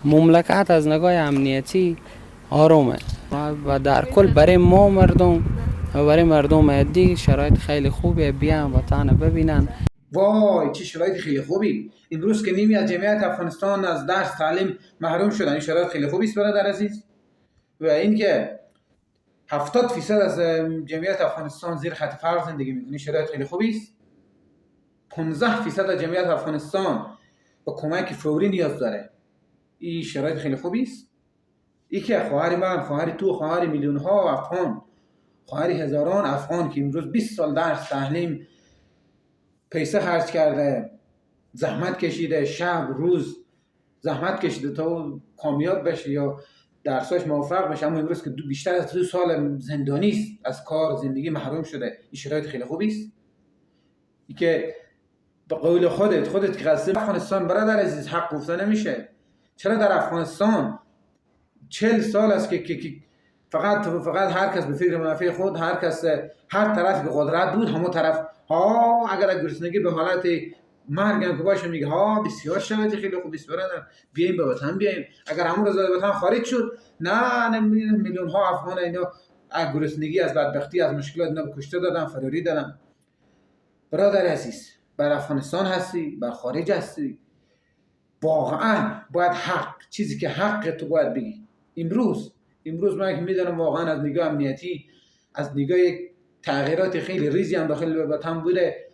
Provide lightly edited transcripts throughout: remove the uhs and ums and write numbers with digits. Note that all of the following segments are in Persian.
مملکت از نگاه امنیتی آرومه و در کل برای ما مردم و برای مردم عادی شرایط خیلی خوبه، بیان وطن ببینن. وای چه شرایط خیلی خوبی. امروز که نیمی از جمعیت افغانستان از درس تعلیم محروم شدن، این شرایط خیلی خوبی است برادر عزیز. و اینکه 70% از جمعیت افغانستان زیر خط فقر زندگی میکنه، شرایط خیلی خوبی است. 15% از جمعیت افغانستان با کمک فوری نیاز داره، این شرایط خیلی خوبی است. این که خواهر من، خواهر تو، خواهر میلیون ها افغان، خواهر هزاران افغان که امروز 20 سال درس تعلیم پیسه خرج کرده، زحمت کشیده، شب روز زحمت کشیده تا کامیاب بشه یا درساش موفق بشه، اما امروز که بیشتر از 2 سال زندانی است، از کار زندگی محروم شده، این شرایط خیلی خوبی است. این که به قول خودت که قصد افغانستان برادر عزیز حق گفته نمیشه. چرا در افغانستان 40 سال است که فقط هر کس به فکر منافع خود، هر کس هر طرف که قدرت بود همون طرف ها، اگر گرسنگی به حالت مرگ هم که باشه میگه ها بسیار شرایط خیلی خوب است برادر، بیایم به وطن بیایم. اگر همون روز وطن خارج شد، نه میلیون ها افغان اینا از گرسنگی، از بدبختی، از مشکلات اینا کشته دادن، فراری دادن. برادر عزیز، بر افغانستان هستی، بر خارج هستی، واقعا باید چیزی که حق تو باید بگی. امروز من که میدونم واقعا از نگاه امنیتی، از نگاه تغییرات خیلی ریزی هم داخل وطن بوده،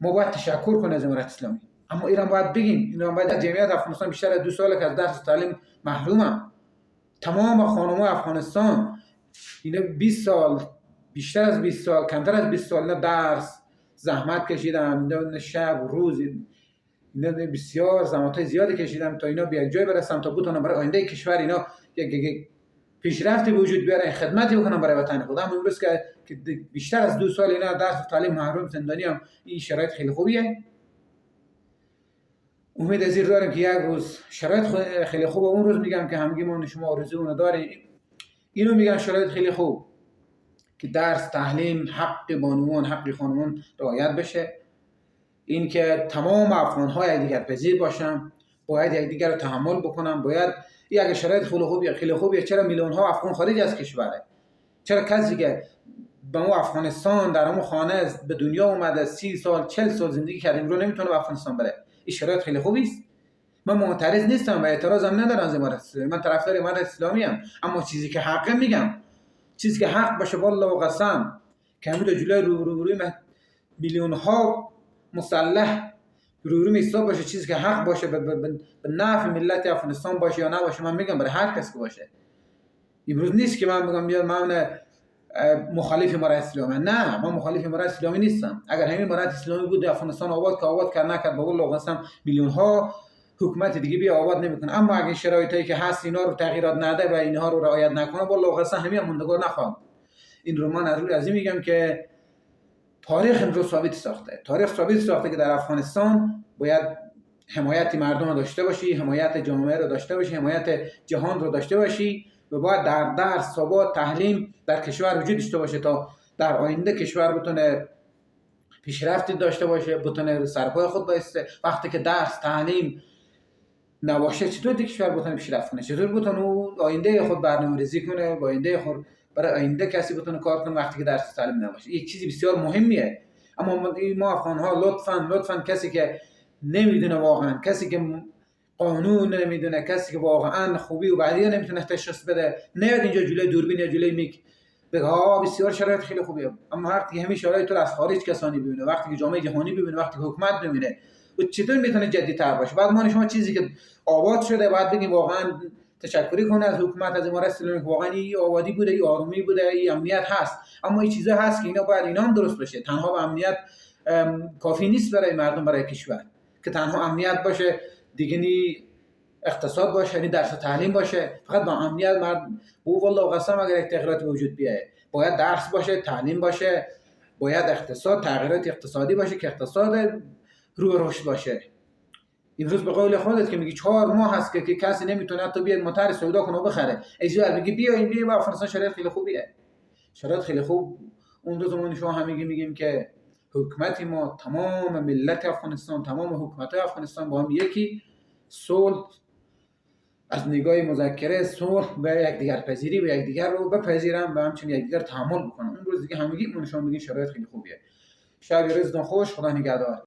ما باید تشکر کنیم از امارت اسلامی، اما ایران باید بگیم، ایران باید از جمعیت افغانستان بیشتر از 2 سال که از درس و تعلیم محرومم. تمام خانم‌های افغانستان اینا 20 سال، بیشتر از 20 سال، کمتر از 20 سال اینا درس زحمت کشیدم، اینا شب روز اینا بسیار زحمت‌های زیادی کشیدم تا اینا به یک جای برسم، تا بتونم برای آینده کشور اینا یک پیشرفتی به وجود بیارن، خدمتی بکنم برای وطن خود. اما امروز که بیشتر از 2 سال اینا درس و تعلیم محروم زندانی هم، این شرایط خیلی خوبیه. امید از این دارم که یک روز شرایط خیلی خوبه، اون روز میگم که همگی ما شما آرزو اونو داریم. اینو میگم شرایط خیلی خوب که درس تعلیم حق بانوان، حق خانوان رعایت بشه. این که تمام افغان‌ها یکدیگر پذیر باشن، باید یکدیگر رو تحمل بکنن. باید این اگه شرایط خیلی خوبیه، چرا میلیون ها افغان خارج از کشوره؟ چرا کسی که به ما افغانستان در همون خانه به دنیا اومده 30 سال 40 سال زندگی کرده امروز نمیتونه به افغانستان بره؟ این شرایط خیلی خوبی است. من معترض نیستم و اعتراضم ندارم از امارت اسلامی، من طرفدار امارت اسلامی ام، اما چیزی که حقه میگم، چیزی که حق باشه والله و قسم که همین جلوی روی میلیون ها مسلح روی ایستاد باشه، چیزی که حق باشه به نفع ملت افغانستان باشه یا نباشه، من میگم برای هر کس که باشه. امروز نیست که من بگم بیاد من مخالف امارت اسلامی، نه من مخالف امارت اسلامی نیستم. اگر همین امارت اسلامی بود افغانستان آباد کرد نکرد، با والله قسم میلیون ها حکومت دیگه بیا آباد نمیکنه. اما اگه شرایطی که هست اینا رو تغییرات نده و اینها رو رعایت نکنه، والله قسم همین موندگار نخواهد. این رو من از این میگم که تاریخ امروز ثابت ساخته که در افغانستان باید حمایت مردم رو داشته باشی، حمایت جامعه رو داشته باشی، حمایت جهان رو داشته باشی و باید در درس، ثبات، تعلیم در کشور وجود داشته باشه تا در آینده کشور بتونه پیشرفتی داشته باشه، بتونه سرپای خود بایسته. وقتی که درس تعلیم نباشه چطور کشور بتونه پیشرفت کنه؟ چطور بتونه آینده خود برنامه‌ریزی کنه، با آینده خود برای آینده کسی بتونه کار کنه وقتی که درس تعلیم نباشه؟ یک چیزی بسیار مهمیه. اما ما افغان ها لطفاً کسی که نمیدونه، واقعا کسی که قانون نمیدونه، کسی که واقعا خوبی و بعدی نمیتونه تشخیص بده، نیاد اینجا جلوی دوربین یا جلوی میک بگه بسیار شرایط خیلی خوبیه. اما وقتی همین شرایط رو از خارج کسانی ببینه، وقتی که جامعه جهانی ببینه، وقتی که حکومت ببینه، و چطور میتونه جدی‌تر باشه؟ بعد ما شما چیزی که آباد شده باید بگیم واقعا تشکری کنه از حکومت، از امارت اسلامی، واقعا این آبادی بوده، این آرومی بوده، این امنیت هست. اما این چیزا هست که اینا باید اینا هم درست بشه. تنها به امنیت کافی نیست برای مردم، برای کشور که تنها امنیت باشه دیگه نی اقتصاد باشه، یعنی درس و تعلیم باشه. فقط با امنیت مرد بو والله قسم اگر یک تغییرات وجود بیاد، باید درس باشه، تعلیم باشه، باید اقتصاد، تغییرات اقتصادی باشه که اقتصاد رو به رشد باشه. امروز به قول خودت که میگی 4 ماه هست که کسی نمیتونه حتی بیاد موتر سودا کنه و بخره، ایجار میگی بیا با افغانستان شرایط خیلی خوبیه، شرایط خیلی خوب. اون روز ما شما همگی میگیم که حکومت ما، تمام ملت افغانستان، تمام حکومت‌های افغانستان با هم یکی، صلح از نگاه مذکره صلح و یکدیگر پذیری و یکدیگر رو بپذیرن و همچنین یکدیگر تحمل بکنن. اون روز دیگه همگی ما نشون بدین شرایط خیلی خوبیه. شب روزتون خوش، خدا نگهدار.